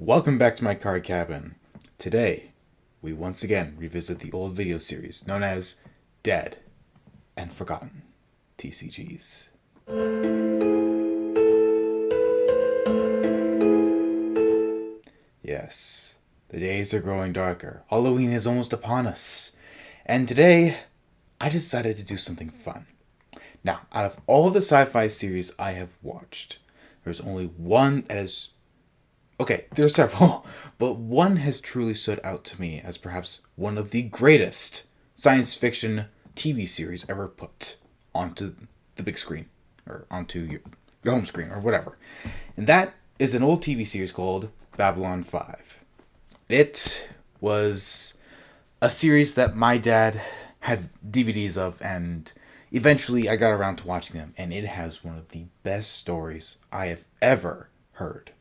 Welcome back to my card cabin. Today, we once again revisit the old video series known as Dead and Forgotten TCGs. Yes, the days are growing darker. Halloween is almost upon us. And today, I decided to do something fun. Now, out of all the sci-fi series I have watched, there's only one that is... Okay, there are several, but one has truly stood out to me as perhaps one of the greatest science fiction TV series ever put onto the big screen, or onto your home screen, or whatever. And that is an old TV series called Babylon 5. It was a series that my dad had DVDs of, and eventually I got around to watching them, and it has one of the best stories I have ever heard.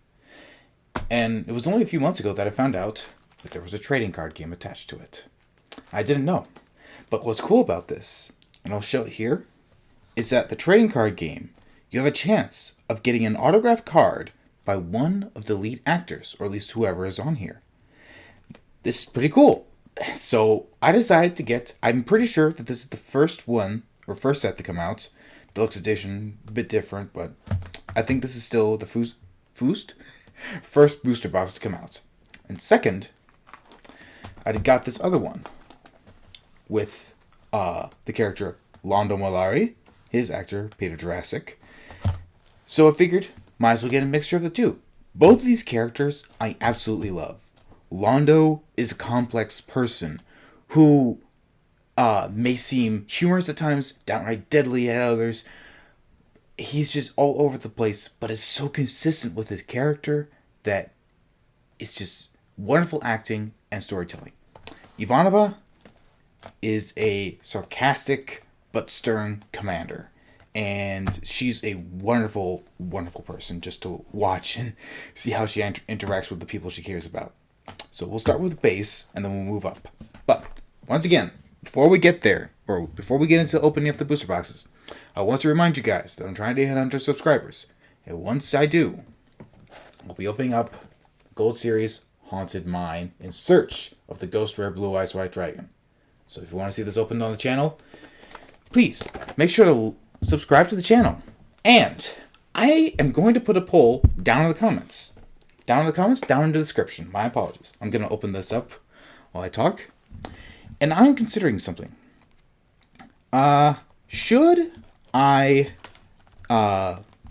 And it was only a few months ago that I found out that there was a trading card game attached to it. I didn't know. But what's cool about this, and I'll show it here, is that the trading card game, you have a chance of getting an autographed card by one of the lead actors, or at least whoever is on here. This is pretty cool. So I decided to get, I'm pretty sure that this is the first one, or first set to come out. Deluxe edition, a bit different, but I think this is still the first booster box to come out. And second, I got this other one with the character Londo Mollari, his actor Peter Jurassic. So I figured might as well get a mixture of the two. Both of these characters I absolutely love. Londo is a complex person who may seem humorous at times, downright deadly at others. He's just all over the place, but is so consistent with his character that it's just wonderful acting and storytelling. Ivanova is a sarcastic but stern commander, and she's a wonderful, wonderful person just to watch and see how she interacts with the people she cares about. So we'll start with the base, and then we'll move up. But, once again, before we get there, or before we get into opening up the booster boxes, I want to remind you guys that I'm trying to hit 100 subscribers. And once I do, I'll be opening up Gold Series Haunted Mine in search of the Ghost Rare Blue Eyes White Dragon. So if you want to see this opened on the channel, please make sure to subscribe to the channel. And I am going to put a poll down in the comments. Down in the description. My apologies. I'm going to open this up while I talk. And I'm considering something. Should I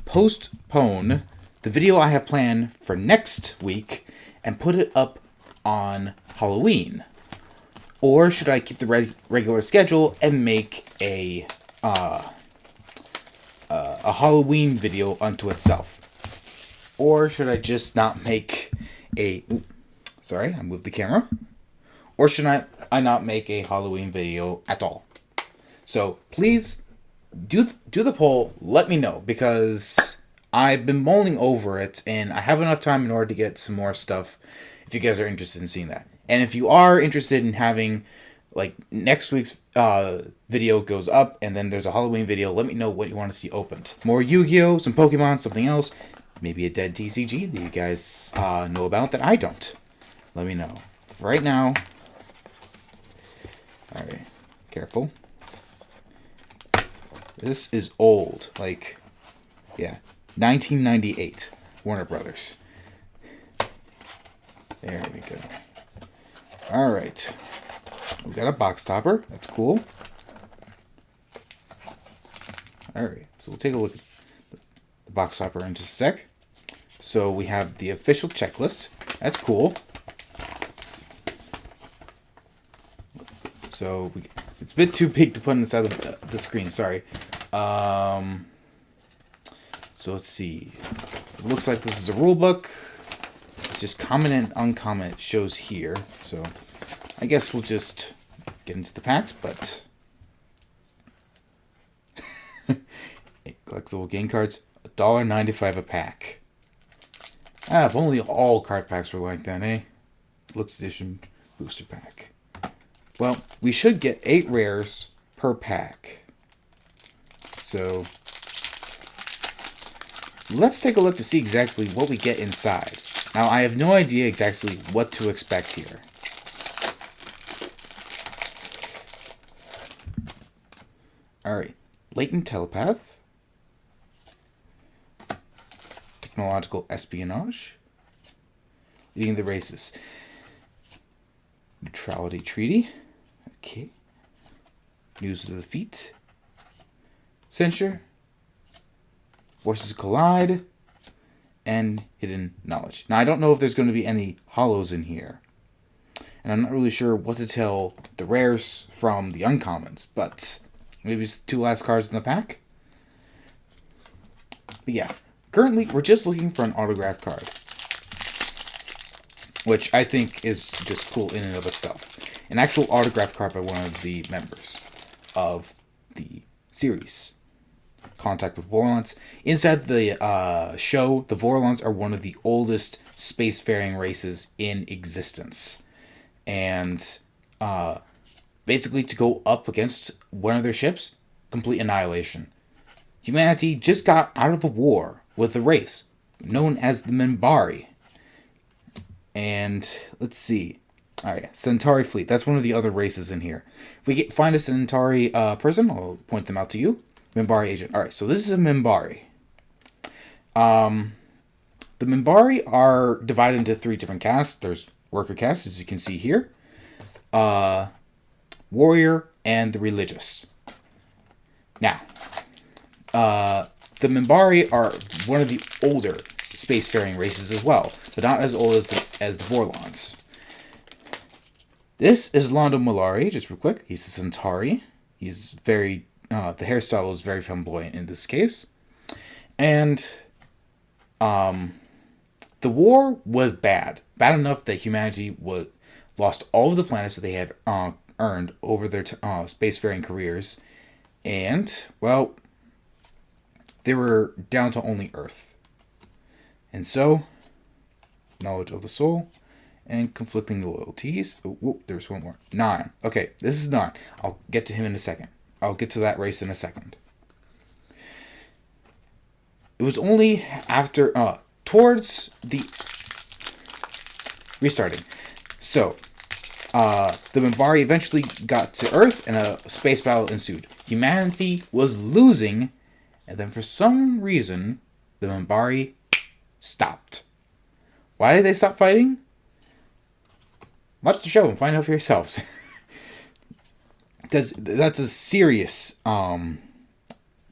postpone the video I have planned for next week and put it up on Halloween? Or should I keep the regular schedule and make a Halloween video unto itself? Or should I just not make a... Sorry, I moved the camera. Or should I not make a Halloween video at all? So please do the poll. Let me know, because I've been mulling over it and I have enough time in order to get some more stuff if you guys are interested in seeing that. And if you are interested in having, like, next week's video goes up and then there's a Halloween video, let me know what you want to see opened. More Yu-Gi-Oh!, some Pokemon, something else. Maybe a dead TCG that you guys know about that I don't. Let me know. For right now... Alright, careful. This is old. Like, yeah. 1998. Warner Brothers. There we go. Alright. We got a box topper. That's cool. Alright. So we'll take a look at the box topper in just a sec. So we have the official checklist. That's cool. So it's a bit too big to put inside the screen. Sorry. So let's see. It looks like this is a rule book. It's just common and uncommon. It shows here. So I guess we'll just get into the packs. But collectible game cards, $1.95 a pack. If only all card packs were like that, eh? Deluxe edition booster pack. Well, we should get 8 rares per pack. So let's take a look to see exactly what we get inside. Now, I have no idea exactly what to expect here. Alright. Latent telepath. Technological espionage. Leading the races. Neutrality treaty. Okay. News of defeat. Censure. Forces collide. And hidden knowledge. Now, I don't know if there's going to be any hollows in here. And I'm not really sure what to tell the rares from the uncommons. But maybe it's the two last cards in the pack. But yeah. Currently, we're just looking for an autograph card. Which I think is just cool in and of itself. An actual autograph card by one of the members of the series. Contact with Vorlons. Inside the show, the Vorlons are one of the oldest spacefaring races in existence. And basically to go up against one of their ships, complete annihilation. Humanity just got out of a war with a race known as the Minbari. And let's see. Alright, Centauri fleet. That's one of the other races in here. If we find a Centauri person, I'll point them out to you. Minbari agent. Alright, so this is a Minbari. The Minbari are divided into 3 different castes. There's worker caste, as you can see here. Warrior, and the religious. Now, the Minbari are one of the older spacefaring races as well, but not as old as the Vorlons. This is Londo Mollari, just real quick. He's a Centauri. He's very, the hairstyle is very flamboyant in this case. And, the war was bad. Bad enough that humanity lost all of the planets that they had earned over their spacefaring careers. And, well, they were down to only Earth. And so, knowledge of the soul and conflicting loyalties. Oh, whoop, there's one more. Narn. Okay, this is Narn. I'll get to him in a second. I'll get to that race in a second. It was only after, towards the restarting. So, the Minbari eventually got to Earth and a space battle ensued. Humanity was losing, and then for some reason, the Minbari stopped. Why did they stop fighting? Watch the show and find out for yourselves. Because that's a serious,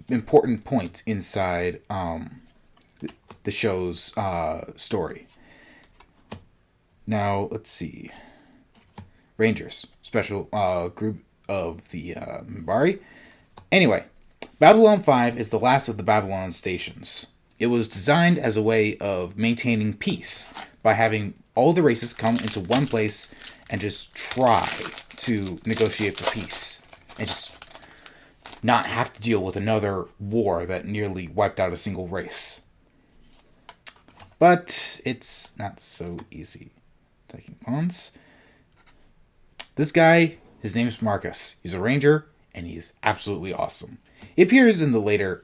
important point inside the show's story. Now, let's see. Rangers. Special group of the Minbari. Anyway, Babylon 5 is the last of the Babylon stations. It was designed as a way of maintaining peace by having all the races come into one place and just try to negotiate for peace. And just not have to deal with another war that nearly wiped out a single race. But it's not so easy. Taking pawns. This guy, his name's Marcus. He's a ranger, and he's absolutely awesome. He appears in the later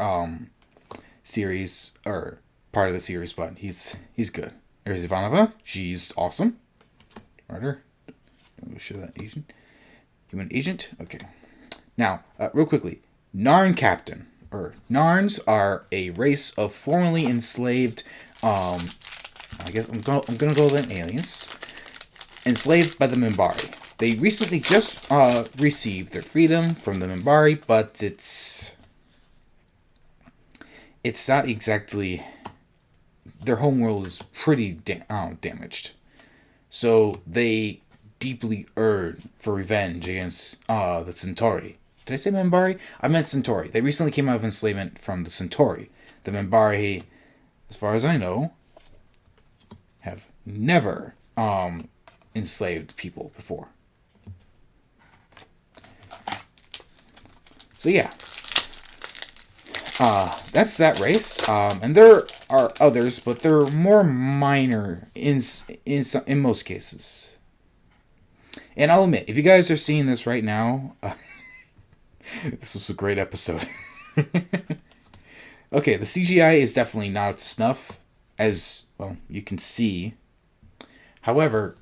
series, or part of the series, but he's good. There's Ivanova. She's awesome. Martyr. Let me show that agent. Human agent. Okay. Now, real quickly, Narn Captain, or Narns are a race of formerly enslaved, I guess I'm gonna call them aliens, enslaved by the Minbari. They recently just received their freedom from the Minbari, but it's not exactly. Their homeworld is pretty damaged, so they deeply yearn for revenge against the Centauri. Did I say Minbari? I meant Centauri. They recently came out of enslavement from the Centauri. The Minbari, as far as I know, have never enslaved people before. So yeah, that's that race. And there are others, but they're more minor in most cases. And I'll admit, if you guys are seeing this right now, this was a great episode. Okay, the CGI is definitely not up to snuff, as well you can see However,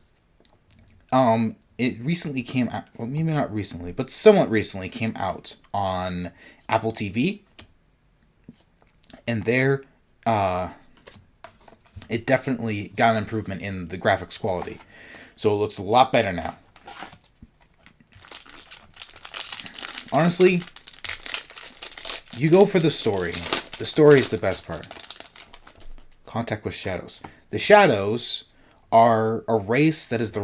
it recently came out. Well, maybe not recently, but somewhat recently came out on Apple TV, and there, it definitely got an improvement in the graphics quality. So it looks a lot better now. Honestly, you go for the story. The story is the best part. Contact with Shadows. The Shadows are a race that is the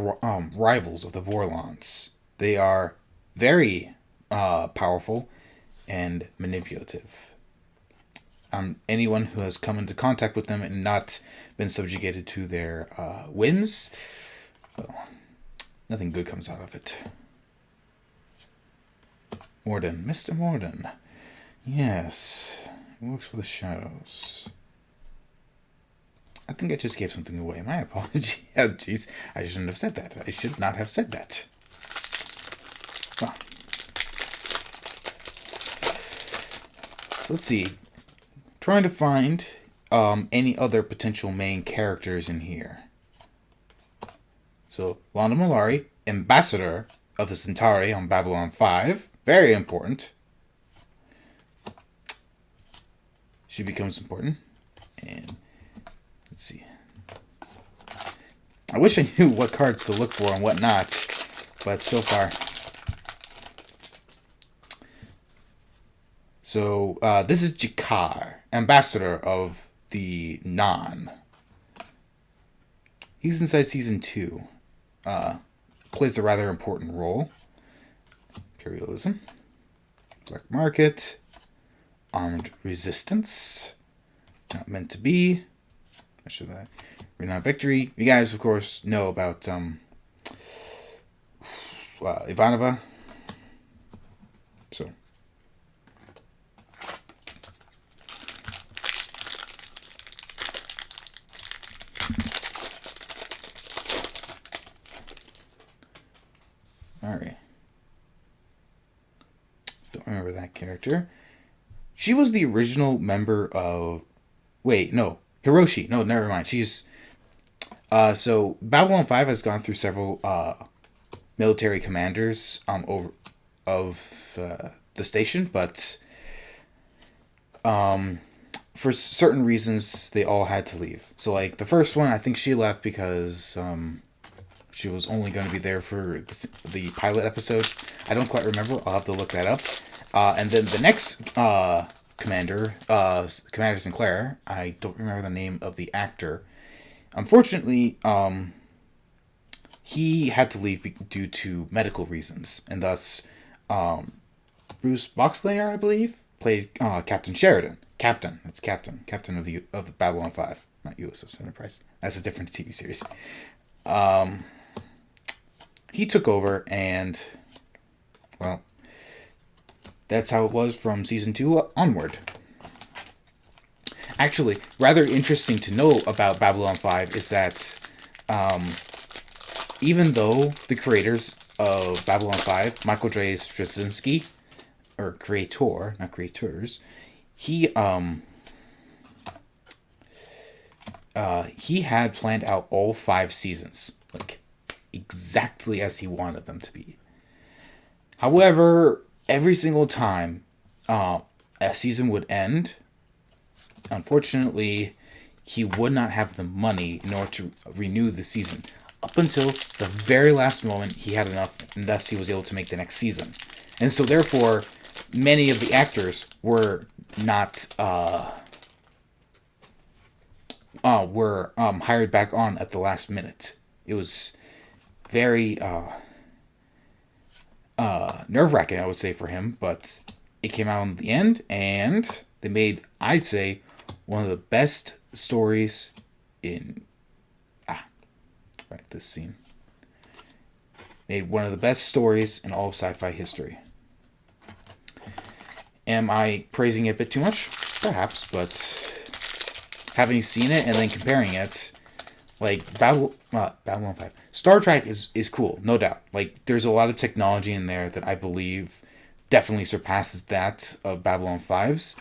rivals of the Vorlons. They are very powerful and manipulative. Anyone who has come into contact with them and not been subjugated to their whims, well, nothing good comes out of it. Morden. Mr. Morden. Yes. He works for the Shadows. I think I just gave something away. My apologies. Oh, jeez. I shouldn't have said that. I should not have said that. Oh. So let's see. Trying to find any other potential main characters in here. So, Lana Malari, Ambassador of the Centauri on Babylon 5. Very important. She becomes important. And let's see. I wish I knew what cards to look for and what not. But so far. So, this is Jakar, Ambassador of the Non. He's inside Season 2. Plays a rather important role. Imperialism. Black Market. Armed Resistance. Not Meant to Be. I should that. Renowned Victory. You guys, of course, know about Ivanova. So. Alright. Don't remember that character. She was the original member of... Wait, no. Hiroshi. No, never mind. She's... So, Babylon 5 has gone through several military commanders over of the station, but for certain reasons, they all had to leave. So, like, the first one, I think she left because she was only going to be there for the pilot episode. I don't quite remember. I'll have to look that up. And then the next commander, Commander Sinclair, I don't remember the name of the actor. Unfortunately, he had to leave due to medical reasons, and thus Bruce Boxleyer, I believe, played Captain Sheridan. Captain of the Babylon 5, not USS Enterprise. That's a different TV series. He took over, and well, that's how it was from Season 2 onward. Actually, rather interesting to know about Babylon 5 is that even though the creators of Babylon 5, Michael J. Straczynski, or creator, not creators, he had planned out all 5 seasons, like, exactly as he wanted them to be. However, every single time a season would end, unfortunately, he would not have the money in order to renew the season. Up until the very last moment, he had enough, and thus he was able to make the next season. And so, therefore, many of the actors were not hired back on at the last minute. It was very nerve-wracking, I would say, for him, but it came out in the end, and they made, I'd say, one of the best stories in... this scene. Made one of the best stories in all of sci-fi history. Am I praising it a bit too much? Perhaps, but having seen it and then comparing it, like, Babylon 5. Star Trek is cool, no doubt. Like, there's a lot of technology in there that I believe definitely surpasses that of Babylon 5's.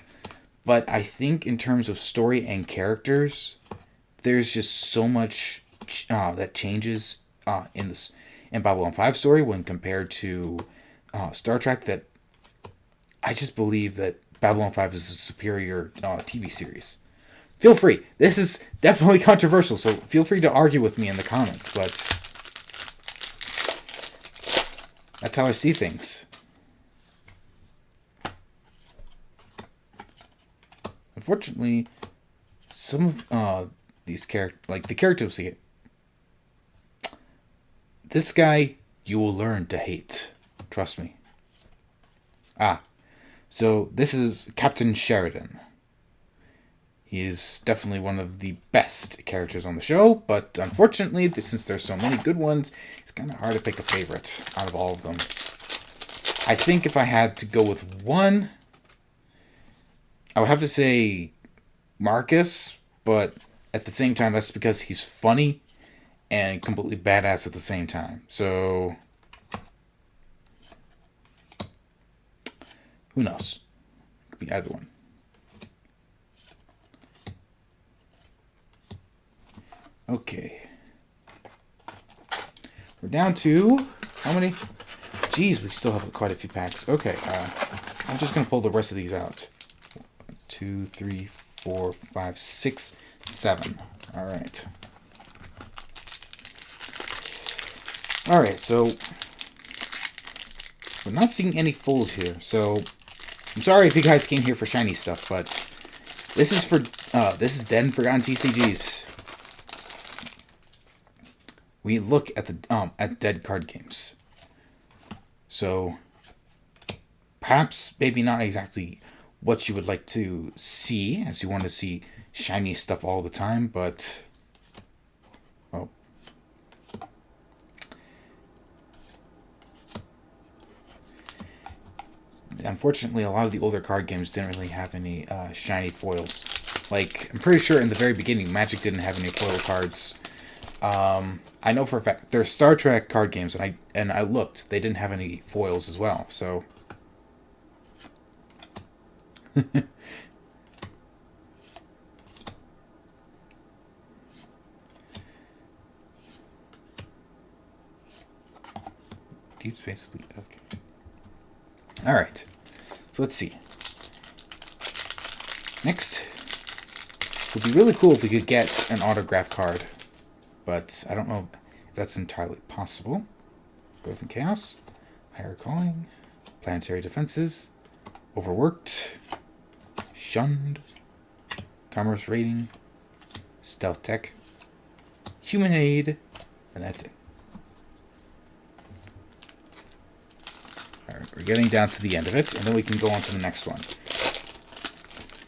But I think in terms of story and characters, there's just so much that changes in Babylon 5 story when compared to Star Trek, that I just believe that Babylon 5 is a superior TV series. Feel free. This is definitely controversial, so feel free to argue with me in the comments, but that's how I see things. Unfortunately, some of these characters, like the characters, this guy you will learn to hate. Trust me. So this is Captain Sheridan. He is definitely one of the best characters on the show, but unfortunately, since there's so many good ones, it's kind of hard to pick a favorite out of all of them. I think if I had to go with one, I would have to say Marcus, but at the same time, that's because he's funny and completely badass at the same time. So, who knows? It could be either one. Okay. We're down to how many? Jeez, we still have quite a few packs. Okay, I'm just gonna pull the rest of these out. 1, 2, 3, 4, 5, 6, 7. All right. All right. So we're not seeing any fulls here. So I'm sorry if you guys came here for shiny stuff, but this is for this is Dead and Forgotten TCGs. We look at the at dead card games. So perhaps maybe not exactly what you would like to see, as you want to see shiny stuff all the time, but well, unfortunately a lot of the older card games didn't really have any shiny foils. Like, I'm pretty sure in the very beginning Magic didn't have any foil cards. I know for a fact there's Star Trek card games, and I looked, they didn't have any foils as well. So Deep Space Fleet. Okay. All right. So let's see. Next, it would be really cool if we could get an autograph card, but I don't know if that's entirely possible. Growth and Chaos, Higher Calling, Planetary Defenses, Overworked, Shunned, Commerce Rating, Stealth Tech, Human Aid, and that's it. Alright, we're getting down to the end of it, and then we can go on to the next one.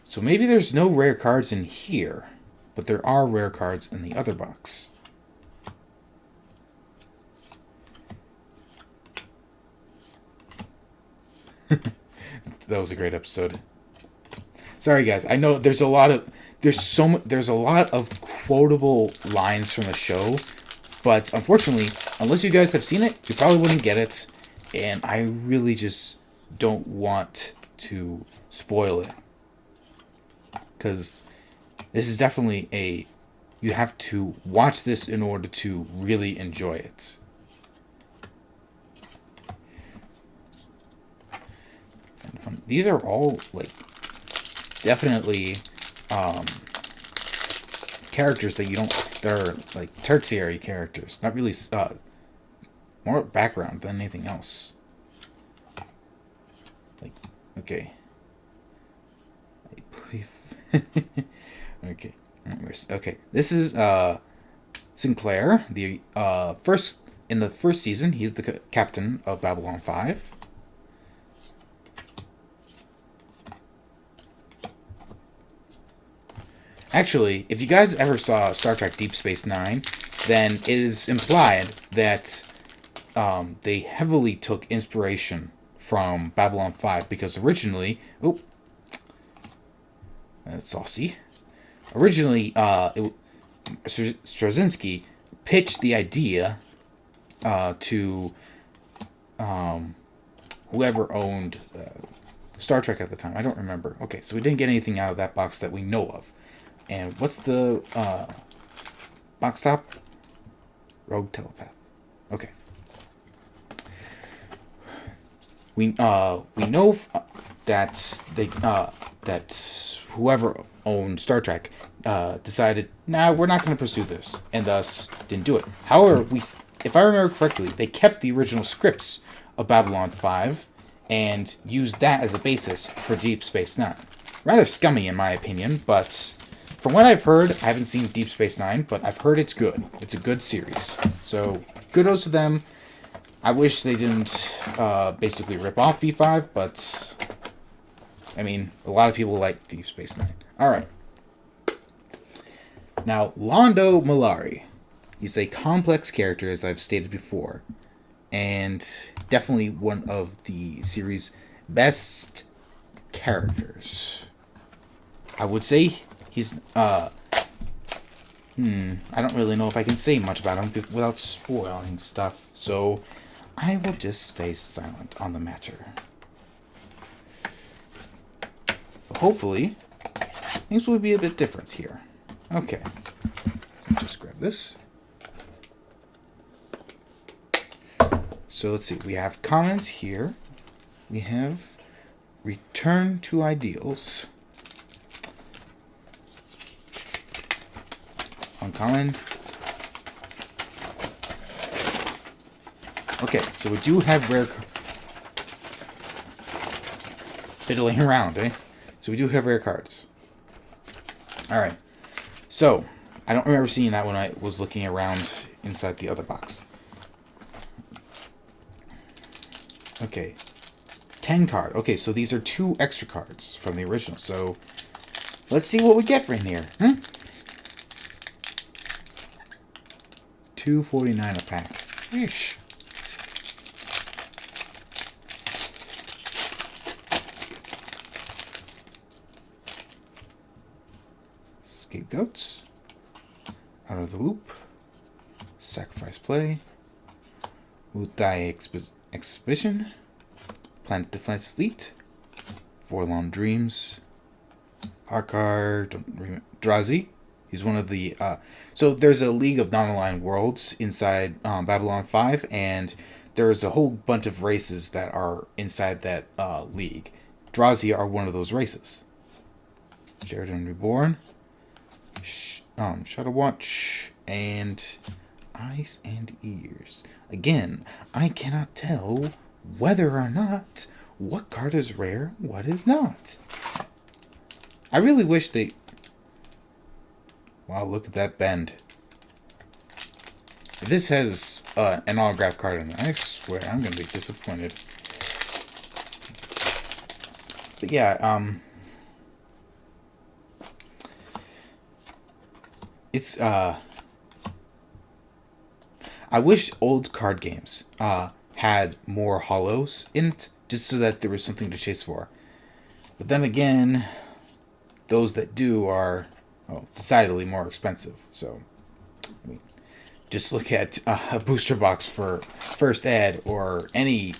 So maybe there's no rare cards in here, but there are rare cards in the other box. That was a great episode. Sorry guys, I know there's a lot of quotable lines from the show, but unfortunately, unless you guys have seen it, you probably wouldn't get it, and I really just don't want to spoil it, because this is definitely you have to watch this in order to really enjoy it. These are all, like, definitely characters that you don't, they're like tertiary characters, not really more background than anything else. Like, okay, I believe okay, this is Sinclair, the first in the first season. He's the captain of Babylon 5. Actually, if you guys ever saw Star Trek Deep Space Nine, then it is implied that they heavily took inspiration from Babylon 5, because originally... Oh, that's saucy. Originally, Straczynski pitched the idea to whoever owned Star Trek at the time. I don't remember. Okay, so we didn't get anything out of that box that we know of. And what's the box top? Rogue telepath. Okay. We know that that whoever owned Star Trek decided, nah, we're not going to pursue this, and thus didn't do it. However, if I remember correctly, they kept the original scripts of Babylon 5 and used that as a basis for Deep Space Nine. Rather scummy in my opinion, but from what I've heard, I haven't seen Deep Space Nine, but I've heard it's good. It's a good series. So, kudos to them. I wish they didn't basically rip off B5, but I mean, a lot of people like Deep Space Nine. Alright. Now, Londo Mollari. He's a complex character, as I've stated before, and definitely one of the series' best characters. I would say he's, I don't really know if I can say much about him without spoiling stuff, so I will just stay silent on the matter. But hopefully, things will be a bit different here. Okay, just grab this. So let's see, we have comments here. We have Return to Ideals. Uncommon. Okay, so we do have rare... Fiddling around, eh? So we do have rare cards. Alright. So, I don't remember seeing that when I was looking around inside the other box. Okay. 10 card. Okay, so these are 2 extra cards from the original. So, let's see what we get from here. $2.49 a pack. Yeesh. Scapegoats. Out of the Loop. Sacrifice Play. Wutai Exhibition. Planet Defense Fleet. Forlorn Dreams. Harkar Drazi. He's one of the... so there's a League of Non-Aligned Worlds inside Babylon 5, and there's a whole bunch of races that are inside that league. Drazi are one of those races. Sheridan Reborn. Shadow Watch. And Eyes and Ears. Again, I cannot tell whether or not what card is rare, what is not. I really wish they... Wow, look at that bend. If this has an autograph card in it, I swear I'm going to be disappointed. But yeah, it's, I wish old card games had more holos in it, just so that there was something to chase for. But then again, those that do are decidedly more expensive. So, I mean, just look at a booster box for First Ed or any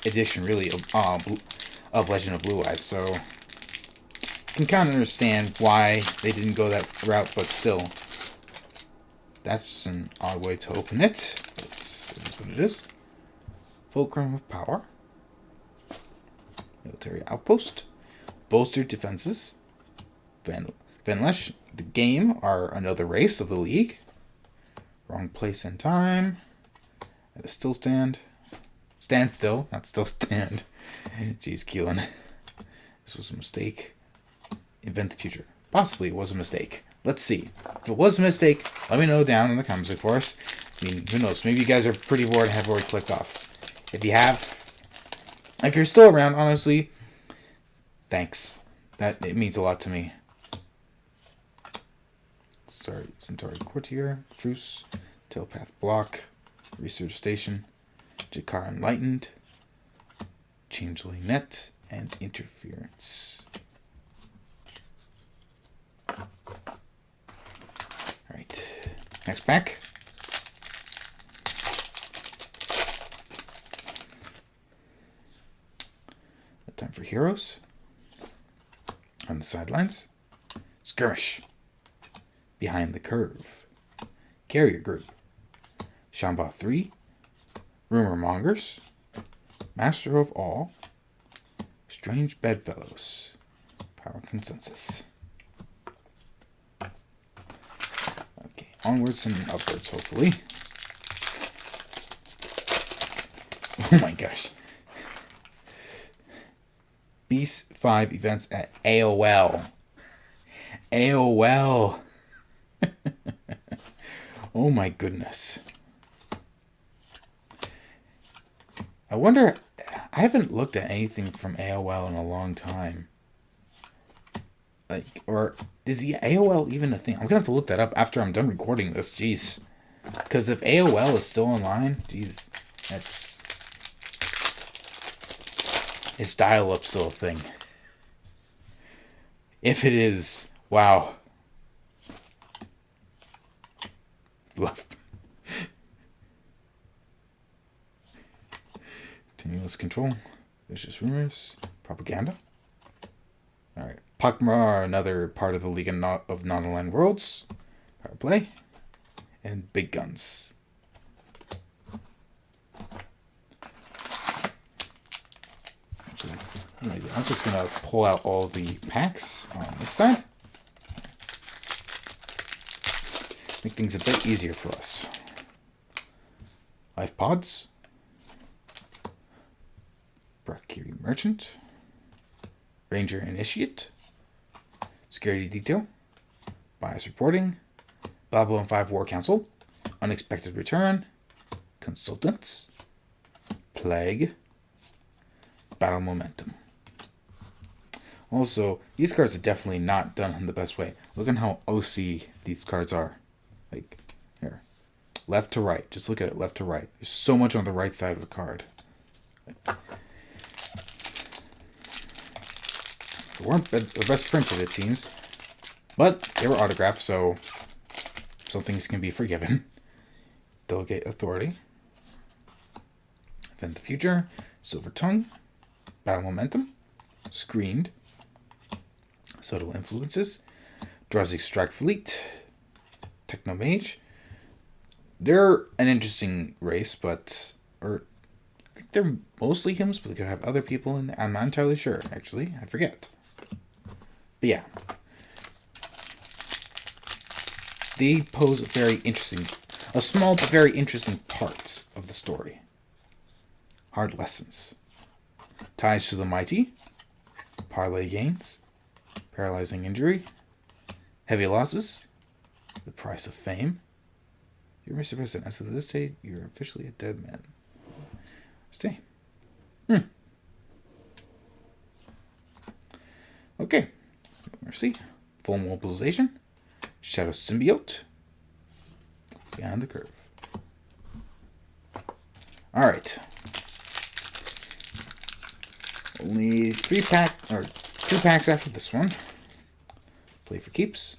edition, really, of Legend of Blue Eyes. So, I can kind of understand why they didn't go that route, but still, that's an odd way to open it. It is what it is. Fulcrum of Power. Military Outpost. Bolstered Defenses. Venlesh, the Game are another race of the League. Wrong Place and Time. At a Still Stand. Stand Still, not Still Stand. Jeez, Keelan. This was a mistake. Invent the Future. Possibly it was a mistake. Let's see. If it was a mistake, let me know down in the comments, of course. I mean, who knows? Maybe you guys are pretty bored and have already clicked off. If you have, if you're still around, honestly, thanks. It means a lot to me. Sorry, Centauri Courtier, Truce, Telepath Block, Research Station, Jakar Enlightened, Changeling Net, and Interference. Alright, next pack. Time for Heroes. On the sidelines, Skirmish. Behind the Curve. Carrier Group. Shamba 3, Rumor Mongers, Master of All, Strange Bedfellows, Power Consensus. Okay, onwards and upwards, hopefully. Oh my gosh. Beast 5 events at AOL. AOL. Oh my goodness. I wonder, I haven't looked at anything from AOL in a long time. Like, or is the AOL even a thing? I'm gonna have to look that up after I'm done recording this. Jeez. Because if AOL is still online, jeez, is dial-up still a thing? If it is, wow. Bluff. Continuous control. Vicious rumors. Propaganda. Alright. Pakmar, another part of the League of Non-Aligned Worlds. Power play. And big guns. Actually, I'm just going to pull out all the packs on this side. Make things a bit easier for us. Life Pods. Brakiri Merchant. Ranger Initiate. Security Detail. Bias Reporting. Babylon 5 War Council. Unexpected Return. Consultants. Plague. Battle Momentum. Also, these cards are definitely not done in the best way. Look at how OC these cards are. Like, here. Left to right. Just look at it left to right. There's so much on the right side of the card. They weren't the best printed, it seems. But they were autographed, so some things can be forgiven. Delegate Authority. Event the Future. Silver Tongue. Battle Momentum. Screened. Subtle Influences. Drowsy Strike Fleet. Technomage. They're an interesting race, but I think they're mostly hymns, but they could have other people in there. I'm not entirely sure, actually. I forget. But yeah. They pose a small but very interesting part of the story. Hard lessons. Ties to the mighty. Parlay gains. Paralyzing injury. Heavy losses. The price of fame. You're Mr. President. As of this day, you're officially a dead man. Stay. Okay. Mercy. Full mobilization. Shadow Symbiote. Beyond the curve. Alright. Only 2 packs after this one. Play for keeps.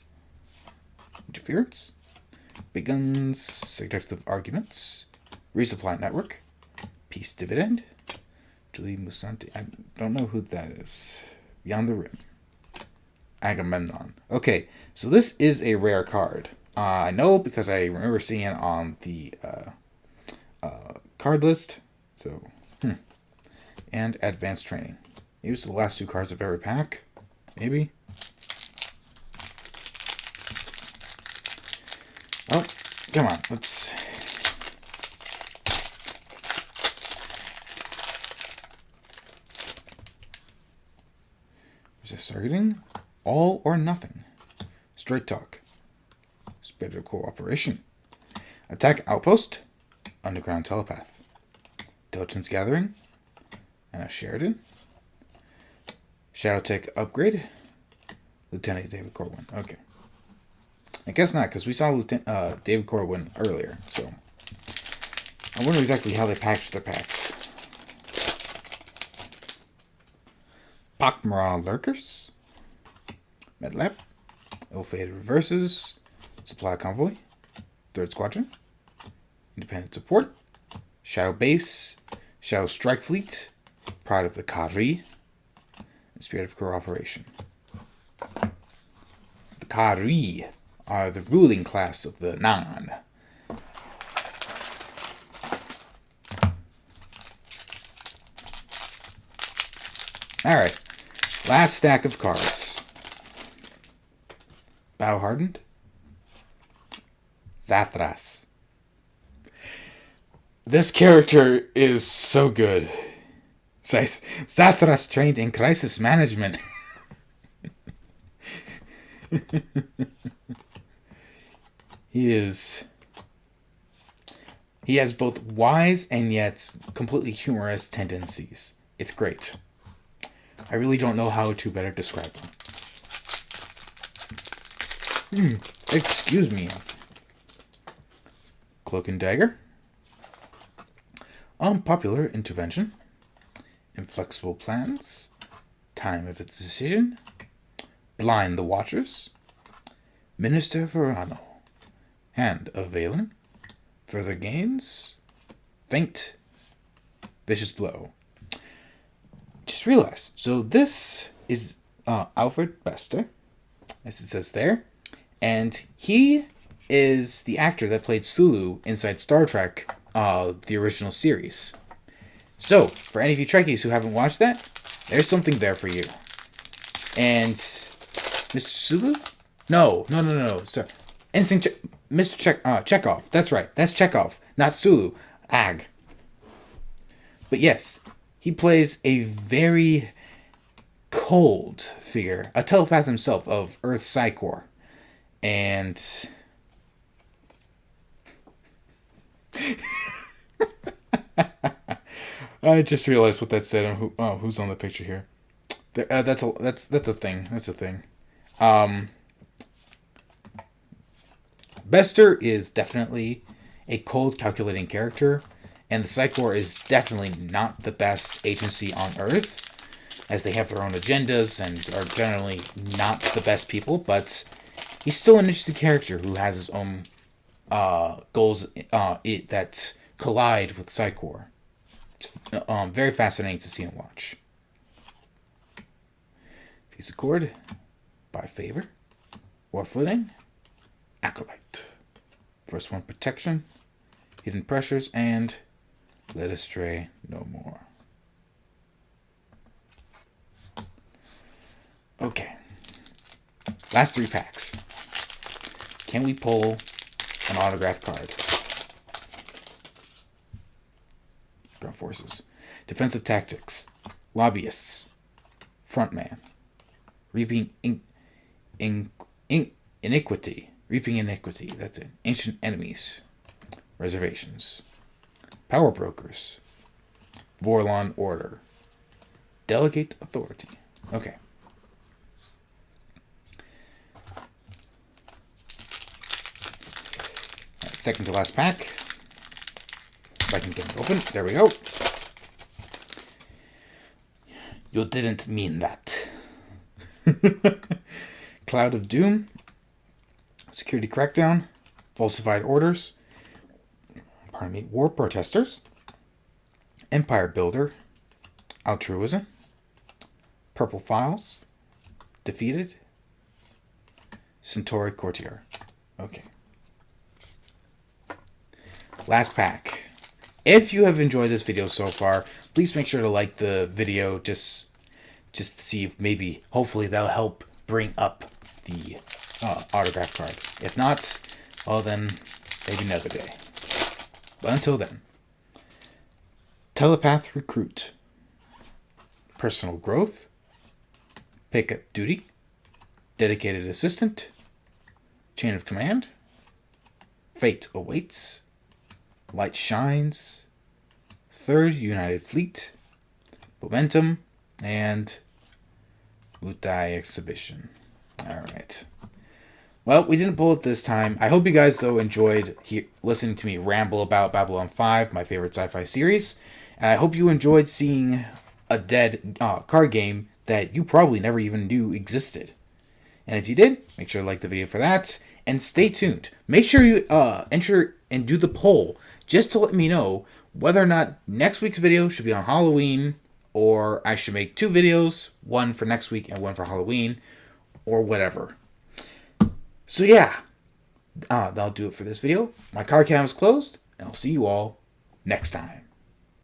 Interference. Big Guns. Seductive Arguments. Resupply Network. Peace Dividend. Julie Musante. I don't know who that is. Beyond the Rim. Agamemnon. Okay, so this is a rare card. I know because I remember seeing it on the card list. So, And Advanced Training. Maybe it's the last 2 cards of every pack. Maybe. Oh, come on. Let's... Resist targeting. All or nothing. Straight talk. Spirit of cooperation. Attack outpost. Underground telepath. Diligence gathering. And a Sheridan. Shadow Tech upgrade. Lieutenant David Corwin. Okay. I guess not, because we saw Lieutenant David Corwin earlier, so I wonder exactly how they packaged their packs. Pakmara Lurkers. Medlap. Ill-Fated Reverses. Supply Convoy. 3rd Squadron. Independent Support. Shadow Base. Shadow Strike Fleet. Pride of the Kari. And Spirit of Cooperation. The Kari are the ruling class of the Nan. Alright. Last stack of cards. Bow Hardened. Zathras. This character is so good. Zathras trained in crisis management. He has both wise and yet completely humorous tendencies. It's great. I really don't know how to better describe him. Excuse me. Cloak and Dagger. Unpopular Intervention. Inflexible Plans. Time of its Decision. Blind the Watchers. Minister Verano. Hand of Valen. Further Gains. Faint. Vicious Blow. Just realized. So this is Alfred Bester, as it says there. And he is the actor that played Sulu inside Star Trek, the original series. So, for any of you Trekkies who haven't watched that, there's something there for you. And Mr. Sulu? No. Sorry. Mr. Chekhov. That's right. That's Chekhov, not Sulu. Ag. But yes, he plays a very cold figure, a telepath himself of Earth Psychor. And I just realized what that said on who's on the picture here. That's a thing. That's a thing. Bester is definitely a cold, calculating character, and the Psychor is definitely not the best agency on Earth, as they have their own agendas and are generally not the best people, but he's still an interesting character who has his own goals that collide with Psychor. It's very fascinating to see and watch. Piece of cord. By favor. War footing. Acolyte. First one, protection. Hidden pressures, and led astray no more. Okay. Last 3 packs. Can we pull an autograph card? Ground Forces. Defensive Tactics. Lobbyists. Frontman. Reaping Iniquity. Reaping Iniquity. That's it. Ancient Enemies. Reservations. Power Brokers. Vorlon Order. Delegate Authority. Okay. Right, second to last pack. If I can get it open. There we go. You didn't mean that. Cloud of Doom. Security Crackdown. Falsified Orders. War Protesters. Empire Builder. Altruism. Purple Files. Defeated. Centauri Courtier. Okay. Last pack. If you have enjoyed this video so far, please make sure to like the video just to see if maybe, hopefully, that'll help bring up the autograph card. If not, well then, maybe another day. But until then, Telepath Recruit, Personal Growth, Pick Up Duty, Dedicated Assistant, Chain of Command, Fate Awaits, Light Shines, Third United Fleet, Momentum, and Utai Exhibition. Alright. Well, we didn't pull it this time. I hope you guys, though, enjoyed listening to me ramble about Babylon 5, my favorite sci-fi series. And I hope you enjoyed seeing a dead card game that you probably never even knew existed. And if you did, make sure to like the video for that. And stay tuned. Make sure you enter and do the poll just to let me know whether or not next week's video should be on Halloween, or I should make 2 videos, one for next week and one for Halloween, or whatever. So yeah, that'll do it for this video. My card cam is closed, and I'll see you all next time.